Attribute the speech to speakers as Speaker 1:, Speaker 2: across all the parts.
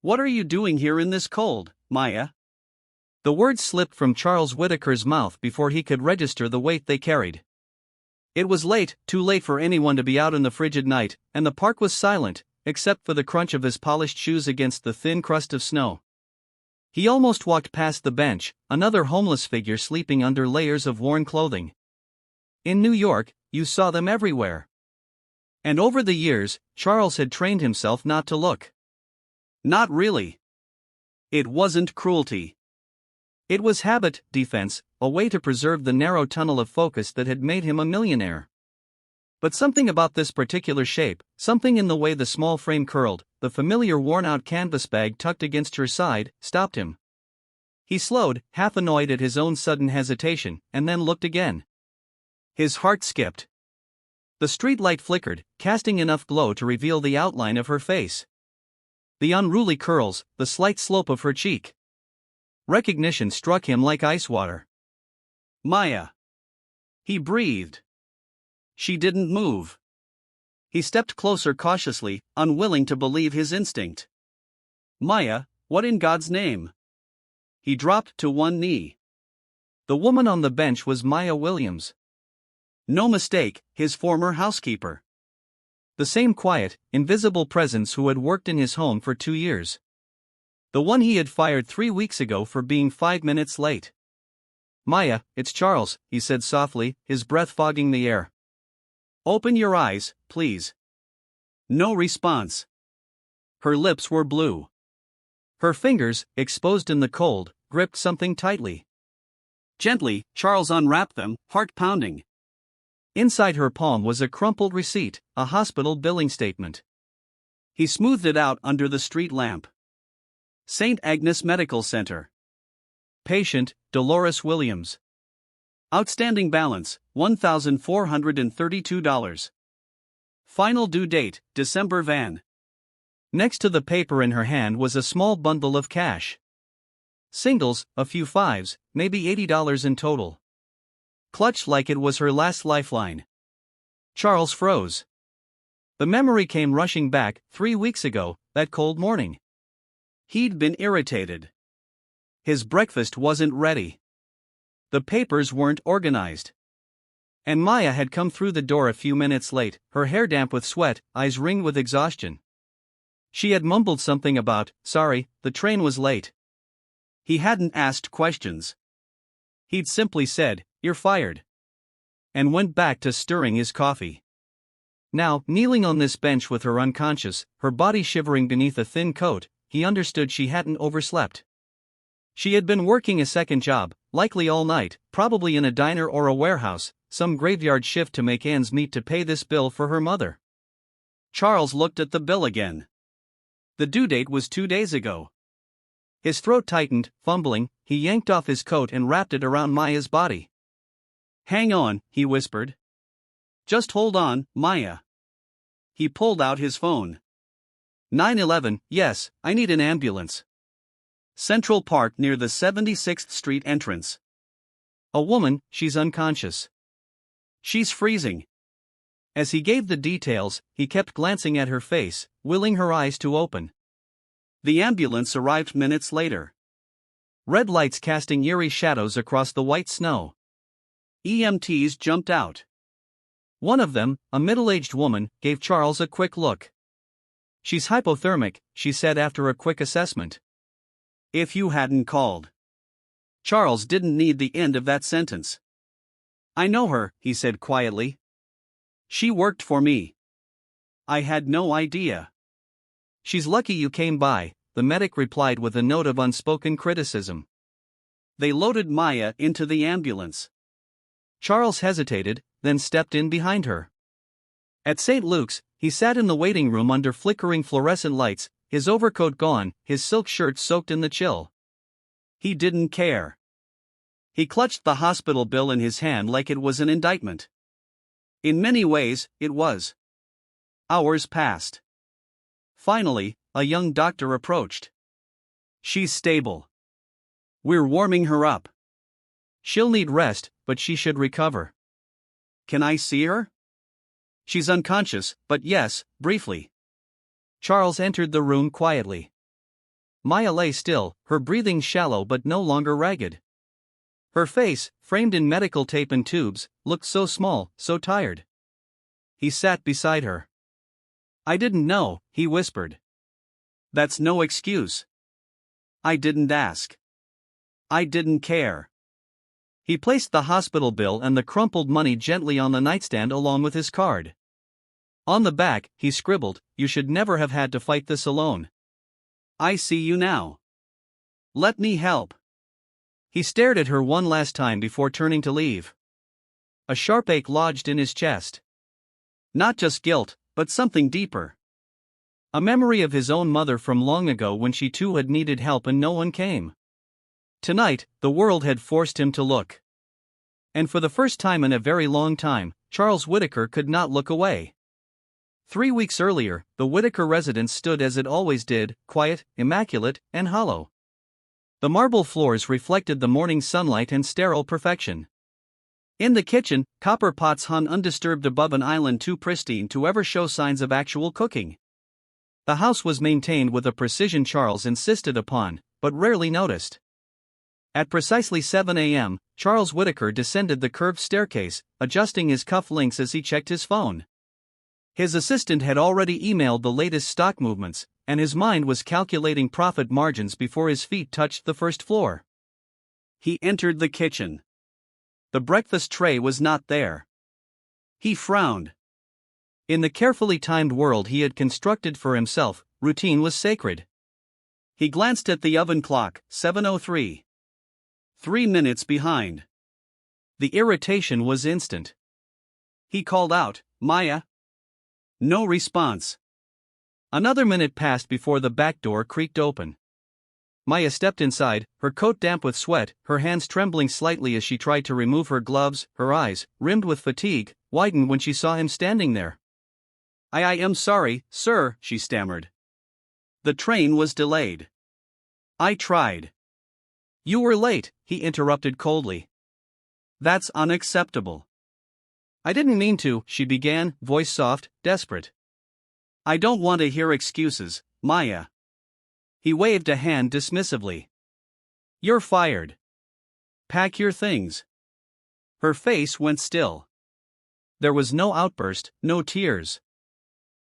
Speaker 1: What are you doing here in this cold, Maya? The words slipped from Charles Whitaker's mouth before he could register the weight they carried. It was late, too late for anyone to be out in the frigid night, and the park was silent, except for the crunch of his polished shoes against the thin crust of snow. He almost walked past the bench, another homeless figure sleeping under layers of worn clothing. In New York, you saw them everywhere. And over the years, Charles had trained himself not to look. Not really. It wasn't cruelty. It was habit, defense, a way to preserve the narrow tunnel of focus that had made him a millionaire. But something about this particular shape, something in the way the small frame curled, the familiar worn-out canvas bag tucked against her side, stopped him. He slowed, half annoyed at his own sudden hesitation, and then looked again. His heart skipped. The street light flickered, casting enough glow to reveal the outline of her face. The unruly curls, the slight slope of her cheek. Recognition struck him like ice water. Maya. He breathed. She didn't move. He stepped closer cautiously, unwilling to believe his instinct. Maya, what in God's name? He dropped to one knee. The woman on the bench was Maya Williams. No mistake, his former housekeeper. The same quiet, invisible presence who had worked in his home for 2 years. The one he had fired 3 weeks ago for being 5 minutes late. Maya, it's Charles, he said softly, his breath fogging the air. Open your eyes, please. No response. Her lips were blue. Her fingers, exposed in the cold, gripped something tightly. Gently, Charles unwrapped them, heart pounding. Inside her palm was a crumpled receipt, a hospital billing statement. He smoothed it out under the street lamp. St. Agnes Medical Center. Patient, Dolores Williams. Outstanding balance, $1,432. Final due date, December van. Next to the paper in her hand was a small bundle of cash. Singles, a few fives, maybe $80 in total. Clutched like it was her last lifeline. Charles froze. The memory came rushing back, 3 weeks ago, that cold morning. He'd been irritated. His breakfast wasn't ready. The papers weren't organized. And Maya had come through the door a few minutes late, her hair damp with sweat, eyes ringed with exhaustion. She had mumbled something about, sorry, the train was late. He hadn't asked questions. He'd simply said, you're fired. And went back to stirring his coffee. Now, kneeling on this bench with her unconscious, her body shivering beneath a thin coat, he understood she hadn't overslept. She had been working a second job, likely all night, probably in a diner or a warehouse, some graveyard shift to make ends meet to pay this bill for her mother. Charles looked at the bill again. The due date was 2 days ago. His throat tightened, fumbling, he yanked off his coat and wrapped it around Maya's body. Hang on, he whispered. Just hold on, Maya. He pulled out his phone. 911, yes, I need an ambulance. Central Park near the 76th Street entrance. A woman, she's unconscious. She's freezing. As he gave the details, he kept glancing at her face, willing her eyes to open. The ambulance arrived minutes later. Red lights casting eerie shadows across the white snow. EMTs jumped out. One of them, a middle-aged woman, gave Charles a quick look. She's hypothermic, she said after a quick assessment. If you hadn't called. Charles didn't need the end of that sentence. I know her, he said quietly. She worked for me. I had no idea. She's lucky you came by, the medic replied with a note of unspoken criticism. They loaded Maya into the ambulance. Charles hesitated, then stepped in behind her. At St. Luke's, he sat in the waiting room under flickering fluorescent lights, his overcoat gone, his silk shirt soaked in the chill. He didn't care. He clutched the hospital bill in his hand like it was an indictment. In many ways, it was. Hours passed. Finally, a young doctor approached. She's stable. We're warming her up. She'll need rest, but she should recover. Can I see her? She's unconscious, but yes, briefly. Charles entered the room quietly. Maya lay still, her breathing shallow but no longer ragged. Her face, framed in medical tape and tubes, looked so small, so tired. He sat beside her. "I didn't know," he whispered. "That's no excuse. I didn't ask. I didn't care." He placed the hospital bill and the crumpled money gently on the nightstand along with his card. On the back, he scribbled, "You should never have had to fight this alone. I see you now. Let me help." He stared at her one last time before turning to leave. A sharp ache lodged in his chest. Not just guilt, but something deeper. A memory of his own mother from long ago when she too had needed help and no one came. Tonight, the world had forced him to look. And for the first time in a very long time, Charles Whitaker could not look away. 3 weeks earlier, the Whitaker residence stood as it always did, quiet, immaculate, and hollow. The marble floors reflected the morning sunlight and sterile perfection. In the kitchen, copper pots hung undisturbed above an island too pristine to ever show signs of actual cooking. The house was maintained with a precision Charles insisted upon, but rarely noticed. At precisely 7 a.m., Charles Whitaker descended the curved staircase, adjusting his cuff links as he checked his phone. His assistant had already emailed the latest stock movements, and his mind was calculating profit margins before his feet touched the first floor. He entered the kitchen. The breakfast tray was not there. He frowned. In the carefully timed world he had constructed for himself, routine was sacred. He glanced at the oven clock, 7:03. 3 minutes behind. The irritation was instant. He called out, "Maya?" No response. Another minute passed before the back door creaked open. Maya stepped inside, her coat damp with sweat, her hands trembling slightly as she tried to remove her gloves. Her eyes, rimmed with fatigue, widened when she saw him standing there. I am sorry, sir," she stammered. "The train was delayed. I tried." "You were late," he interrupted coldly. "That's unacceptable." "I didn't mean to," she began, voice soft, desperate. "I don't want to hear excuses, Maya." He waved a hand dismissively. "You're fired. Pack your things." Her face went still. There was no outburst, no tears.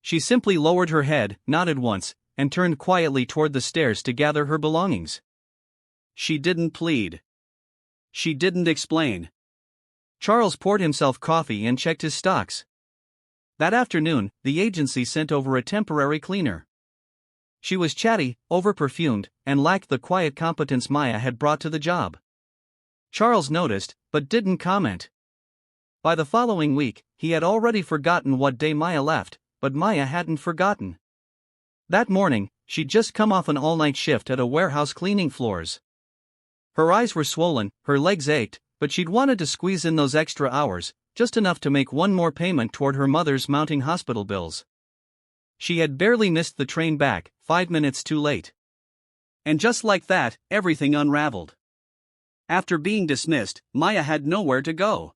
Speaker 1: She simply lowered her head, nodded once, and turned quietly toward the stairs to gather her belongings. She didn't plead. She didn't explain. Charles poured himself coffee and checked his stocks. That afternoon, the agency sent over a temporary cleaner. She was chatty, over-perfumed, and lacked the quiet competence Maya had brought to the job. Charles noticed, but didn't comment. By the following week, he had already forgotten what day Maya left, but Maya hadn't forgotten. That morning, she'd just come off an all-night shift at a warehouse cleaning floors. Her eyes were swollen, her legs ached, but she'd wanted to squeeze in those extra hours, just enough to make one more payment toward her mother's mounting hospital bills. She had barely missed the train back, 5 minutes too late. And just like that, everything unraveled. After being dismissed, Maya had nowhere to go.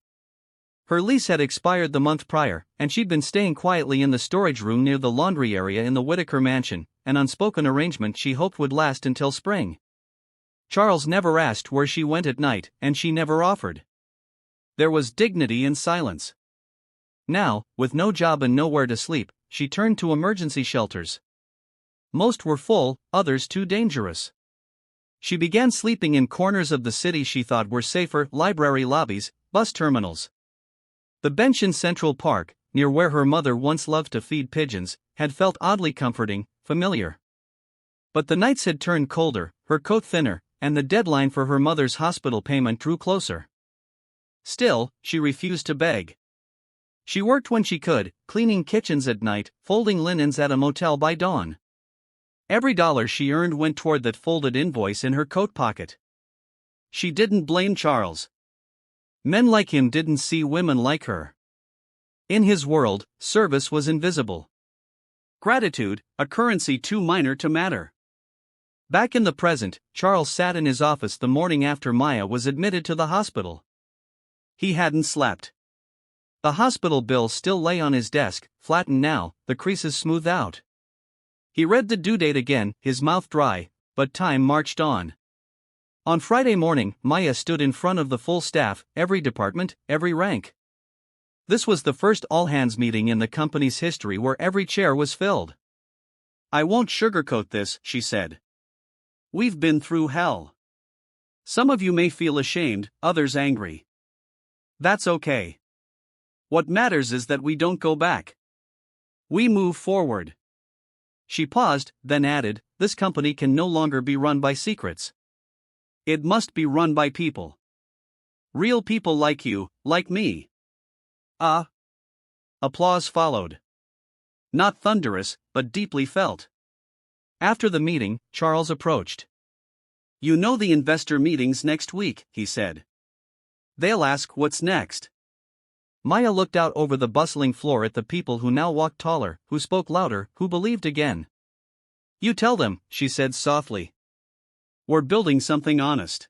Speaker 1: Her lease had expired the month prior, and she'd been staying quietly in the storage room near the laundry area in the Whitaker mansion, an unspoken arrangement she hoped would last until spring. Charles never asked where she went at night, and she never offered. There was dignity in silence. Now, with no job and nowhere to sleep, she turned to emergency shelters. Most were full, others too dangerous. She began sleeping in corners of the city she thought were safer: library lobbies, bus terminals. The bench in Central Park, near where her mother once loved to feed pigeons, had felt oddly comforting, familiar. But the nights had turned colder, her coat thinner, and the deadline for her mother's hospital payment drew closer. Still, she refused to beg. She worked when she could, cleaning kitchens at night, folding linens at a motel by dawn. Every dollar she earned went toward that folded invoice in her coat pocket. She didn't blame Charles. Men like him didn't see women like her. In his world, service was invisible. Gratitude, a currency too minor to matter. Back in the present, Charles sat in his office the morning after Maya was admitted to the hospital. He hadn't slept. The hospital bill still lay on his desk, flattened now, the creases smoothed out. He read the due date again, his mouth dry, But time marched on. On Friday morning, Maya stood in front of the full staff, every department, every rank. This was the first all-hands meeting in the company's history where every chair was filled. "I won't sugarcoat this," she said. "We've been through hell. Some of you may feel ashamed, others angry. That's okay. What matters is that we don't go back. We move forward." She paused, then added, "This company can no longer be run by secrets. It must be run by people. Real people like you, like me." Applause followed. Not thunderous, but deeply felt. After the meeting, Charles approached. "You know the investor meetings next week," he said. "They'll ask what's next." Maya looked out over the bustling floor at the people who now walked taller, who spoke louder, who believed again. "You tell them," she said softly. "We're building something honest.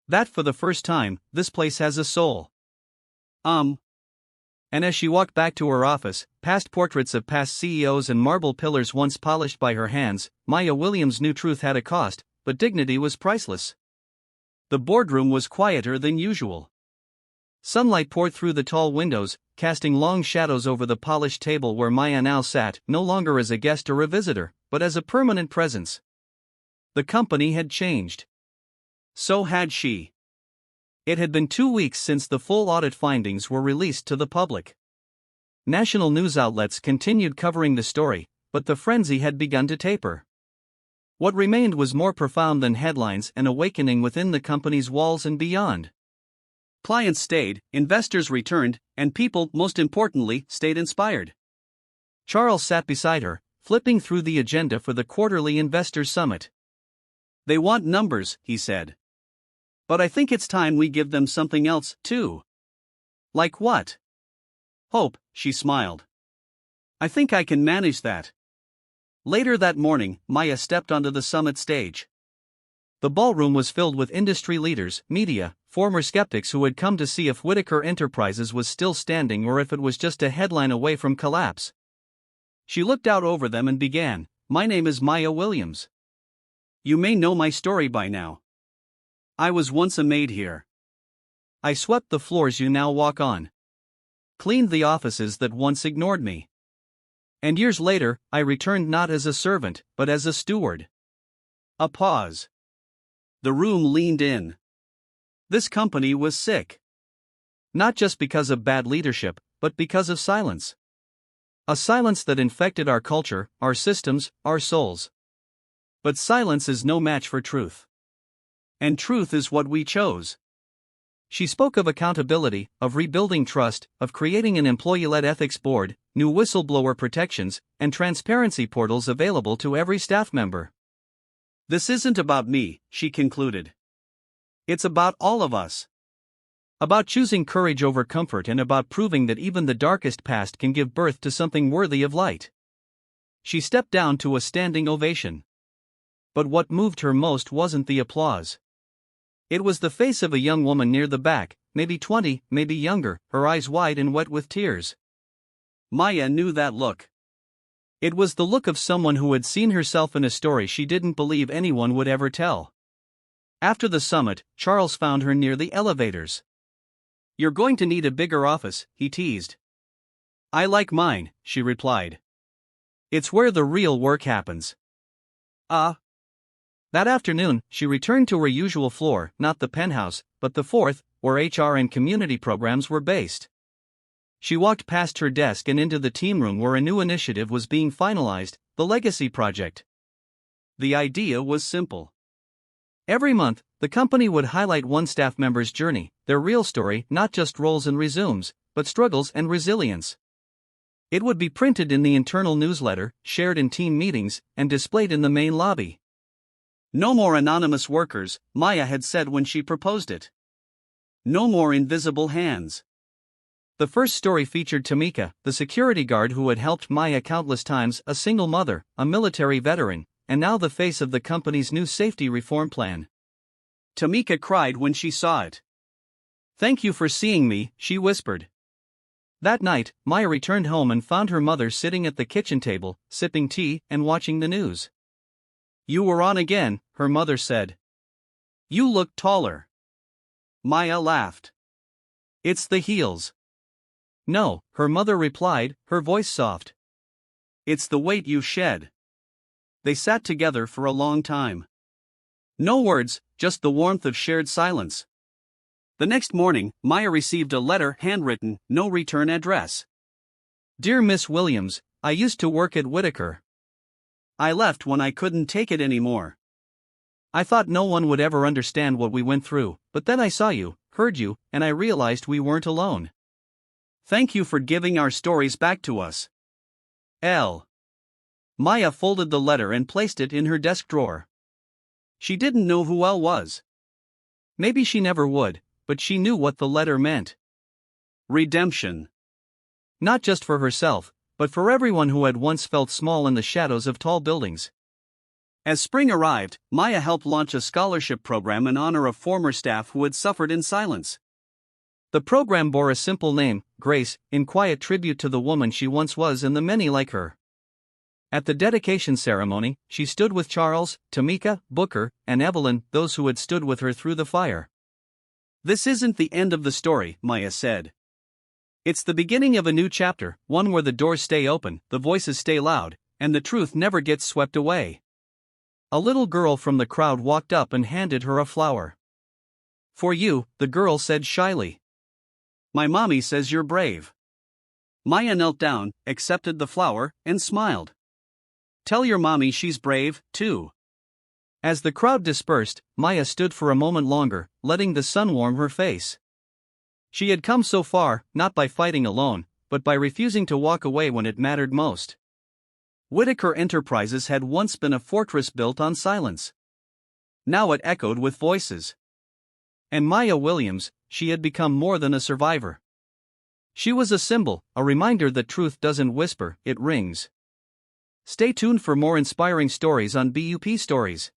Speaker 1: That for the first time, this place has a soul." And as she walked back to her office, past portraits of past CEOs and marble pillars once polished by her hands, Maya Williams knew truth had a cost, but dignity was priceless. The boardroom was quieter than usual. Sunlight poured through the tall windows, casting long shadows over the polished table where Maya now sat, no longer as a guest or a visitor, but as a permanent presence. The company had changed. So had she. It had been 2 weeks since the full audit findings were released to the public. National news outlets continued covering the story, but the frenzy had begun to taper. What remained was more profound than headlines, an awakening within the company's walls and beyond. Clients stayed, investors returned, and people, most importantly, stayed inspired. Charles sat beside her, flipping through the agenda for the quarterly Investors Summit. "They want numbers," he said. "But I think it's time we give them something else, too." "Like what?" "Hope," she smiled. "I think I can manage that." Later that morning, Maya stepped onto the summit stage. The ballroom was filled with industry leaders, media, former skeptics who had come to see if Whitaker Enterprises was still standing or if it was just a headline away from collapse. She looked out over them and began, "My name is Maya Williams. You may know my story by now. I was once a maid here. I swept the floors you now walk on. Cleaned the offices that once ignored me. And years later, I returned not as a servant, but as a steward." A pause. The room leaned in. This company was sick. Not just because of bad leadership, but because of silence. A silence that infected our culture, our systems, our souls. But silence is no match for truth. And truth is what we chose. She spoke of accountability, of rebuilding trust, of creating an employee-led ethics board, new whistleblower protections, and transparency portals available to every staff member. "This isn't about me," she concluded. "It's about all of us. About choosing courage over comfort and about proving that even the darkest past can give birth to something worthy of light." She stepped down to a standing ovation. But what moved her most wasn't the applause. It was the face of a young woman near the back, maybe 20, maybe younger, her eyes wide and wet with tears. Maya knew that look. It was the look of someone who had seen herself in a story she didn't believe anyone would ever tell. After the summit, Charles found her near the elevators. "You're going to need a bigger office," he teased. "I like mine," she replied. "It's where the real work happens." That afternoon, she returned to her usual floor, not the penthouse, but the fourth, where HR and community programs were based. She walked past her desk and into the team room where a new initiative was being finalized, the Legacy Project. The idea was simple. Every month, the company would highlight one staff member's journey, their real story, not just roles and resumes, but struggles and resilience. It would be printed in the internal newsletter, shared in team meetings, and displayed in the main lobby. No more anonymous workers, Maya had said when she proposed it. No more invisible hands. The first story featured Tamika, the security guard who had helped Maya countless times, a single mother, a military veteran, and now the face of the company's new safety reform plan. Tamika cried when she saw it. "Thank you for seeing me," she whispered. That night, Maya returned home and found her mother sitting at the kitchen table, sipping tea and watching the news. You were on again, her mother said. You look taller. Maya laughed. It's the heels. No, her mother replied, her voice soft. It's the weight you shed. They sat together for a long time. No words, just the warmth of shared silence. The next morning, Maya received a letter handwritten, no return address. Dear Miss Williams, I used to work at Whitaker. I left when I couldn't take it anymore. I thought no one would ever understand what we went through, but then I saw you, heard you, and I realized we weren't alone. Thank you for giving our stories back to us. L. Maya folded the letter and placed it in her desk drawer. She didn't know who L was. Maybe she never would, but she knew what the letter meant. Redemption. Not just for herself, but for everyone who had once felt small in the shadows of tall buildings. As spring arrived, Maya helped launch a scholarship program in honor of former staff who had suffered in silence. The program bore a simple name, Grace, in quiet tribute to the woman she once was and the many like her. At the dedication ceremony, she stood with Charles, Tamika, Booker, and Evelyn, those who had stood with her through the fire. This isn't the end of the story, Maya said. It's the beginning of a new chapter, one where the doors stay open, the voices stay loud, and the truth never gets swept away. A little girl from the crowd walked up and handed her a flower. For you, the girl said shyly. My mommy says you're brave. Maya knelt down, accepted the flower, and smiled. Tell your mommy she's brave, too. As the crowd dispersed, Maya stood for a moment longer, letting the sun warm her face. She had come so far, not by fighting alone, but by refusing to walk away when it mattered most. Whitaker Enterprises had once been a fortress built on silence. Now it echoed with voices. And Maya Williams, she had become more than a survivor. She was a symbol, a reminder that truth doesn't whisper, it rings. Stay tuned for more inspiring stories on BUP Stories.